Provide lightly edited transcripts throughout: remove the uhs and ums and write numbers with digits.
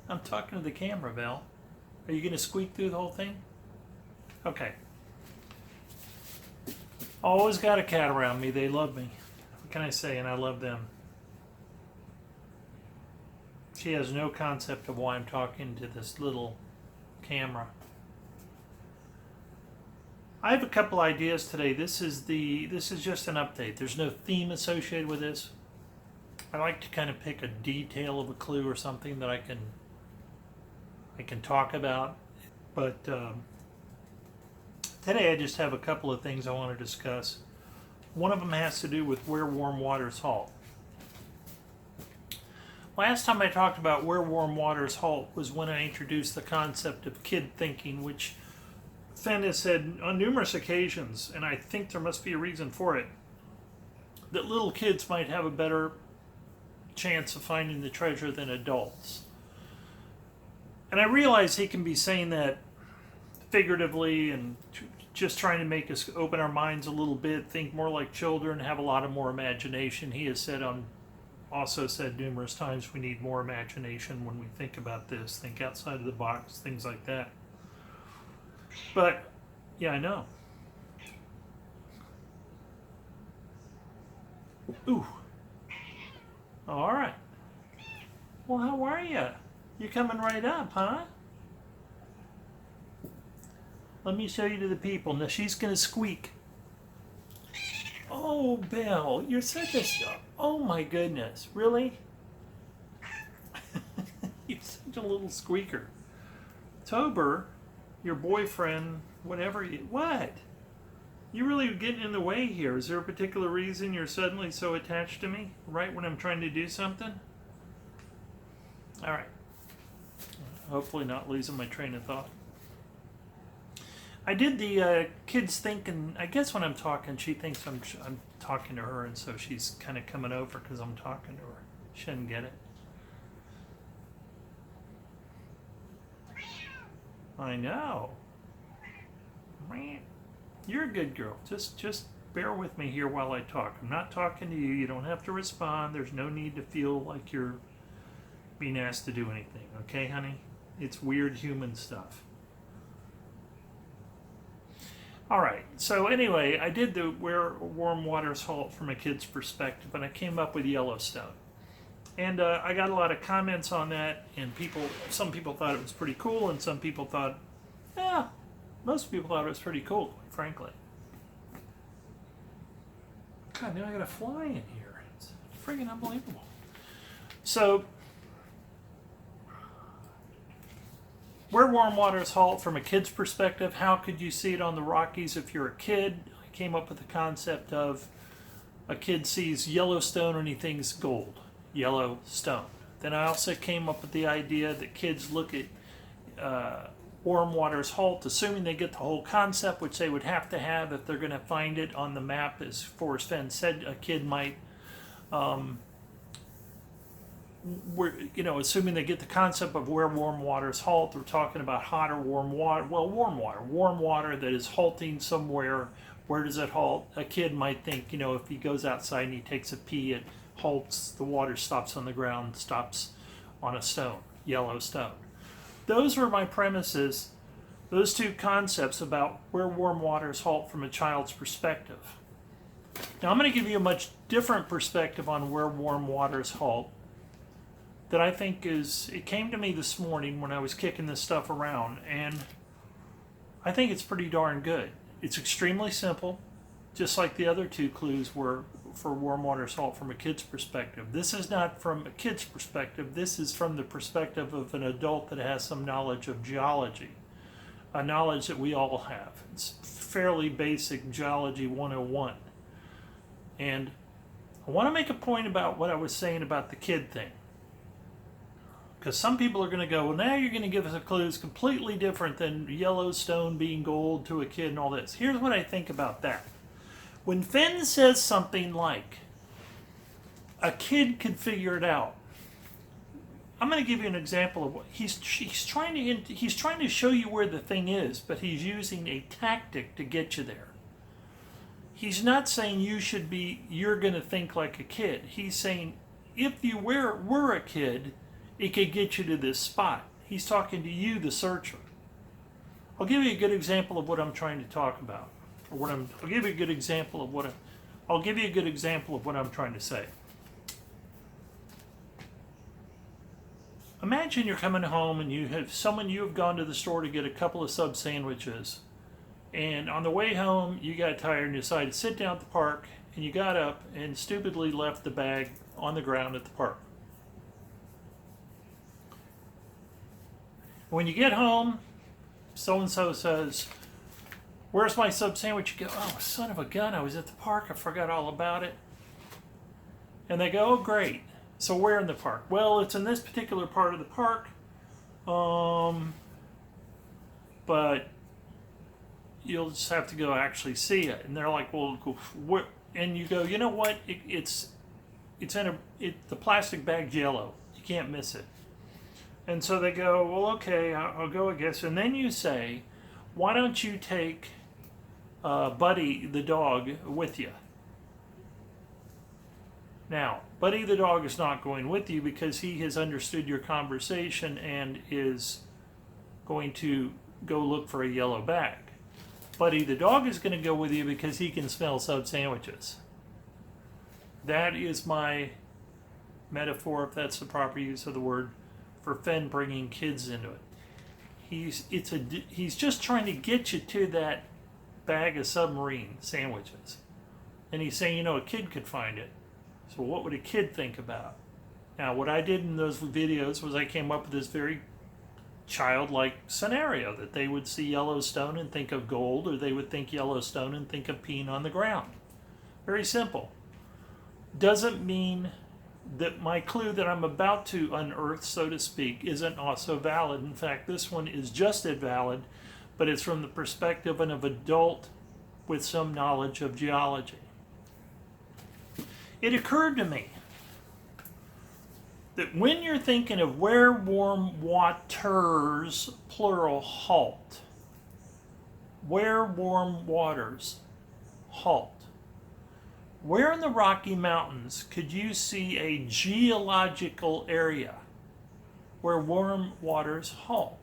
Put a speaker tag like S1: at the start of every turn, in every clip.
S1: I'm talking to the camera, Val. Are you going to squeak through the whole thing? Okay. Always got a cat around me. They love me. What can I say? And I love them. She has no concept of why I'm talking to this little camera. I have a couple ideas today. This is just an update. There's no theme associated with this. I like to kind of pick a detail of a clue or something that I can talk about. But today I just have a couple of things I want to discuss. One of them has to do with where warm waters halt. Last time I talked about where warm waters halt was when I introduced the concept of kid thinking, which Fenn has said on numerous occasions, and I think there must be a reason for it, that little kids might have a better chance of finding the treasure than adults. And I realize he can be saying that figuratively and just trying to make us open our minds a little bit, think more like children, have a lot of more imagination. He has also said numerous times we need more imagination when we think about this, think outside of the box, things like that. But yeah, I know. Ooh. All right. Well, how are you? You coming right up, huh? Let me show you to the people. Now she's gonna squeak. Oh, Belle, you're such a... Oh my goodness, really? You're such a little squeaker. Tober, your boyfriend, whatever you... What? You're really getting in the way here. Is there a particular reason you're suddenly so attached to me? Right when I'm trying to do something? All right. Hopefully not losing my train of thought. I did the kids thinking. I guess when I'm talking, she thinks I'm talking to her, and so she's kind of coming over because I'm talking to her. She didn't get it. I know. You're a good girl. Just bear with me here while I talk. I'm not talking to you. You don't have to respond. There's no need to feel like you're being asked to do anything. Okay, honey? It's weird human stuff. All right, so anyway, I did the where warm waters halt from a kid's perspective, and I came up with Yellowstone. And I got a lot of comments on that, and some people thought it was pretty cool, and some people thought, yeah, most people thought it was pretty cool, quite frankly. God, now I got a fly in here. It's friggin' unbelievable. So, where warm waters halt from a kid's perspective, how could you see it on the Rockies if you're a kid? I came up with the concept of a kid sees Yellowstone and he thinks gold, Yellowstone. Then I also came up with the idea that kids look at warm waters halt, assuming they get the whole concept, which they would have to have if they're going to find it on the map, as Forrest Fenn said, a kid might... assuming they get the concept of where warm waters halt, we're talking about hot or warm water. Well, warm water that is halting somewhere. Where does it halt? A kid might think, if he goes outside and he takes a pee, it halts, the water stops on the ground, stops on a stone, yellow stone. Those were my premises, those two concepts about where warm waters halt from a child's perspective. Now I'm going to give you a much different perspective on where warm waters halt that I think it came to me this morning when I was kicking this stuff around, and I think it's pretty darn good. It's extremely simple, just like the other two clues were for warm waters halt from a kid's perspective. This is not from a kid's perspective. This is from the perspective of an adult that has some knowledge of geology, a knowledge that we all have. It's fairly basic Geology 101. And I want to make a point about what I was saying about the kid thing. Because some people are going to go, well, now you're going to give us a clue that's completely different than Yellowstone being gold to a kid and all this. Here's what I think about that. When Fenn says something like, a kid could figure it out, I'm going to give you an example of what he's trying to show you where the thing is, but he's using a tactic to get you there. He's not saying you're going to think like a kid. He's saying if you were a kid, it could get you to this spot. He's talking to you, the searcher. I'll give you a good example of what I'm trying to talk about. I'll give you a good example of what I'm trying to say. Imagine you're coming home and you have gone to the store to get a couple of sub sandwiches. And on the way home, you got tired and decided to sit down at the park, and you got up and stupidly left the bag on the ground at the park. When you get home, so-and-so says, "Where's my sub sandwich?" You go, "Oh, son of a gun, I was at the park, I forgot all about it." And they go, "Oh, great. So where in the park?" "Well, it's in this particular part of the park, but you'll just have to go actually see it." And they're like, "Well, what?" And you go, "You know what? It's in the plastic bag's yellow. You can't miss it." And so they go, "Well, okay, I'll go, I guess." And then you say, "Why don't you take Buddy the dog with you?" Now, Buddy the dog is not going with you because he has understood your conversation and is going to go look for a yellow bag. Buddy the dog is going to go with you because he can smell sub sandwiches. That is my metaphor, if that's the proper use of the word, for Fenn bringing kids into it. He's just trying to get you to that bag of submarine sandwiches. And he's saying, a kid could find it. So what would a kid think about? Now, what I did in those videos was I came up with this very childlike scenario that they would see Yellowstone and think of gold, or they would think Yellowstone and think of peeing on the ground. Very simple. Doesn't mean that my clue that I'm about to unearth, so to speak, isn't also valid. In fact, this one is just as valid, but it's from the perspective of an adult with some knowledge of geology. It occurred to me that when you're thinking of where warm waters, plural, halt, where warm waters halt, where in the Rocky Mountains could you see a geological area where warm waters halt?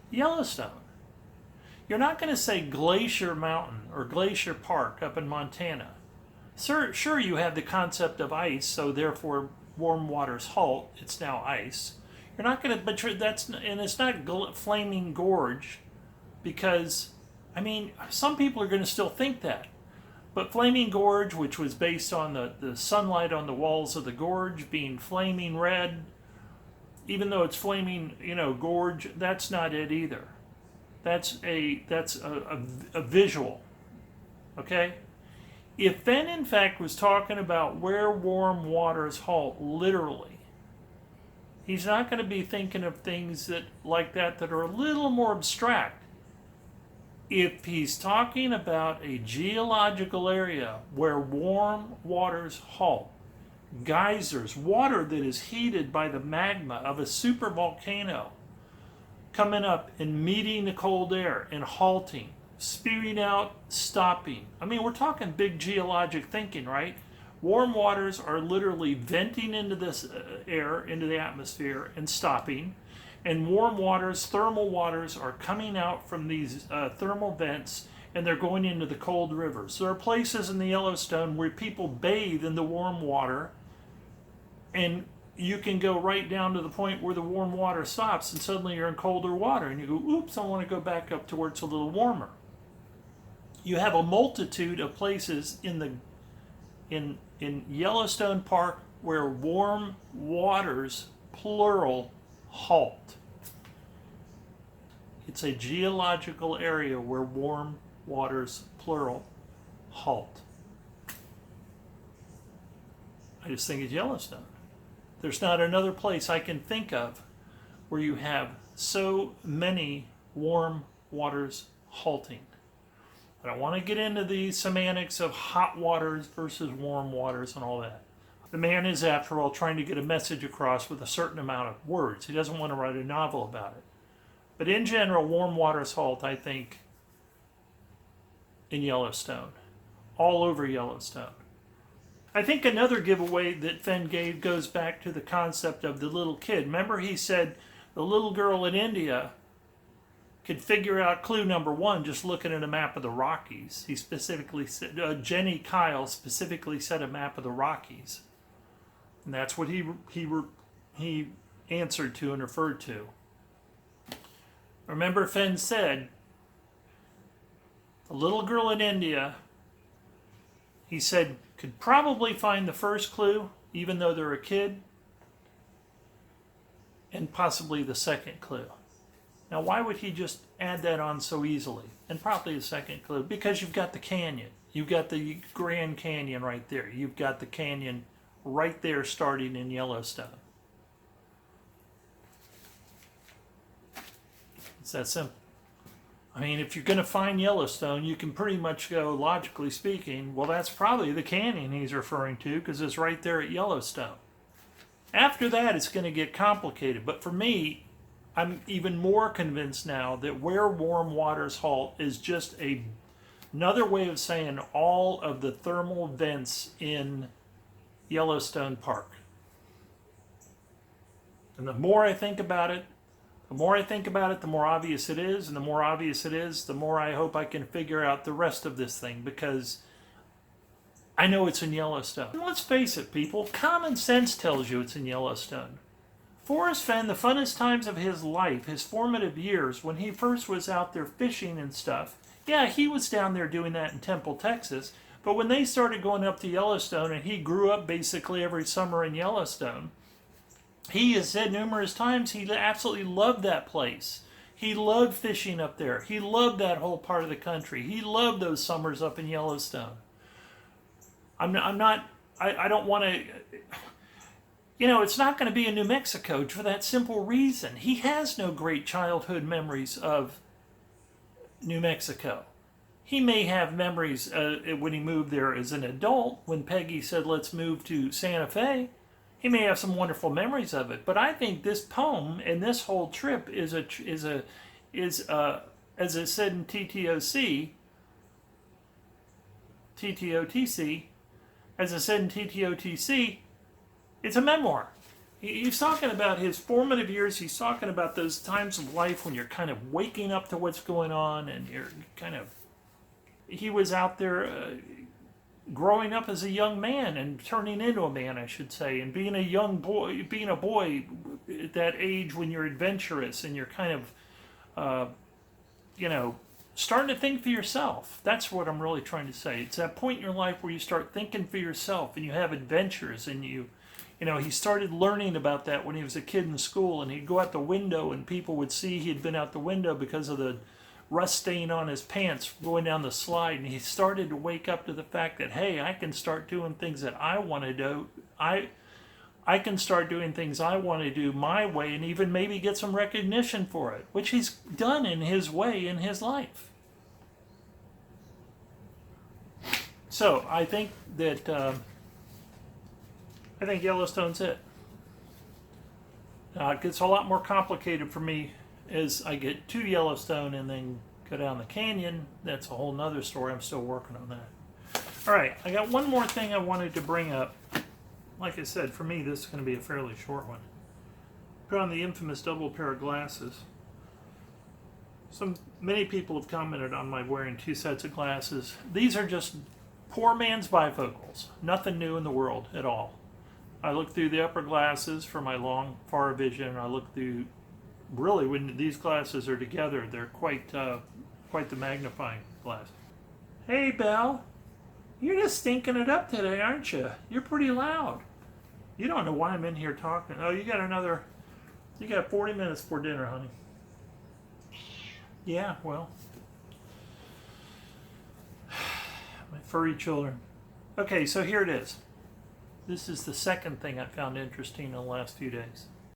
S1: Yellowstone. You're not going to say Glacier Mountain or Glacier Park up in Montana. Sure, you have the concept of ice, so therefore warm waters halt. It's now ice. You're not going to, and it's not Flaming Gorge, because, some people are going to still think that. But Flaming Gorge, which was based on the sunlight on the walls of the gorge being flaming red, even though it's flaming, gorge, that's not it either. That's a visual, okay? If Fenn, in fact, was talking about where warm waters halt, literally, he's not going to be thinking of things like that are a little more abstract. If he's talking about a geological area where warm waters halt, geysers, water that is heated by the magma of a supervolcano coming up and meeting the cold air and halting, spewing out, stopping. We're talking big geologic thinking, right? Warm waters are literally venting into this air, into the atmosphere, and stopping. And warm waters, thermal waters, are coming out from these thermal vents, and they're going into the cold rivers. There are places in the Yellowstone where people bathe in the warm water, and you can go right down to the point where the warm water stops, and suddenly you're in colder water, and you go, oops, I want to go back up to where it's a little warmer. You have a multitude of places in Yellowstone Park where warm waters, plural, halt. It's a geological area where warm waters, plural, halt. I just think it's Yellowstone. There's not another place I can think of where you have so many warm waters halting. I don't want to get into the semantics of hot waters versus warm waters and all that. The man is, after all, trying to get a message across with a certain amount of words. He doesn't want to write a novel about it. But in general, warm waters halt, I think, in Yellowstone. All over Yellowstone. I think another giveaway that Fenn gave goes back to the concept of the little kid. Remember, he said the little girl in India could figure out clue number one just looking at a map of the Rockies. He specifically said, Jenny Kyle specifically said a map of the Rockies. And that's what he answered to and referred to. Remember, Fenn said, the little girl in India, he said, could probably find the first clue, even though they're a kid, and possibly the second clue. Now, why would he just add that on so easily? And probably the second clue, because you've got the canyon. You've got the Grand Canyon right there. You've got the canyon right there starting in Yellowstone. It's that simple. I mean, if you're going to find Yellowstone, you can pretty much go, logically speaking, well, that's probably the canyon he's referring to because it's right there at Yellowstone. After that, it's going to get complicated. But for me, I'm even more convinced now that where warm waters halt is just another way of saying all of the thermal vents in Yellowstone Park. And the more I think about it, the more obvious it is, and the more obvious it is, the more I hope I can figure out the rest of this thing, because I know it's in Yellowstone. And let's face it, people, common sense tells you it's in Yellowstone. Forrest Fenn, the funnest times of his life, his formative years, when he first was out there fishing and stuff, yeah, he was down there doing that in Temple, Texas, but when they started going up to Yellowstone, and he grew up basically every summer in Yellowstone, he has said numerous times he absolutely loved that place. He loved fishing up there. He loved that whole part of the country. He loved those summers up in Yellowstone. I don't want to, it's not going to be in New Mexico for that simple reason. He has no great childhood memories of New Mexico. He may have memories when he moved there as an adult, when Peggy said, let's move to Santa Fe. He may have some wonderful memories of it, but I think this poem and this whole trip is as it said in TTOTC, as I said in TTOTC, it's a memoir. He's talking about his formative years. He's talking about those times of life when you're kind of waking up to what's going on, and you're kind of. He was out there. Growing up as a young man and turning into a man, I should say, and being a young boy, being a boy at that age when you're adventurous and you're kind of, starting to think for yourself. That's what I'm really trying to say. It's that point in your life where you start thinking for yourself and you have adventures, and he started learning about that when he was a kid in school, and he'd go out the window and people would see he'd been out the window because of the rust stain on his pants going down the slide, and he started to wake up to the fact that, hey, I can start doing things that I want to do. I can start doing things I want to do my way, and even maybe get some recognition for it, which he's done in his way in his life. So I think that Yellowstone's it. Now it gets a lot more complicated for me as I get to Yellowstone and then go down the canyon. That's a whole nother story. I'm still working on that. All right, I got one more thing I wanted to bring up. Like I said, for me, this is going to be a fairly short one. Put on the infamous double pair of glasses. Many people have commented on my wearing two sets of glasses. These are just poor man's bifocals. Nothing new in the world at all. I look through the upper glasses for my long, far vision. I look through. Really, when these glasses are together, they're quite the magnifying glass. Hey, Belle, you're just stinking it up today, aren't you? You're pretty loud. You don't know why I'm in here talking. Oh, you got 40 minutes before dinner, honey. Yeah, well, my furry children. Okay, so here it is. This is the second thing I found interesting in the last few days.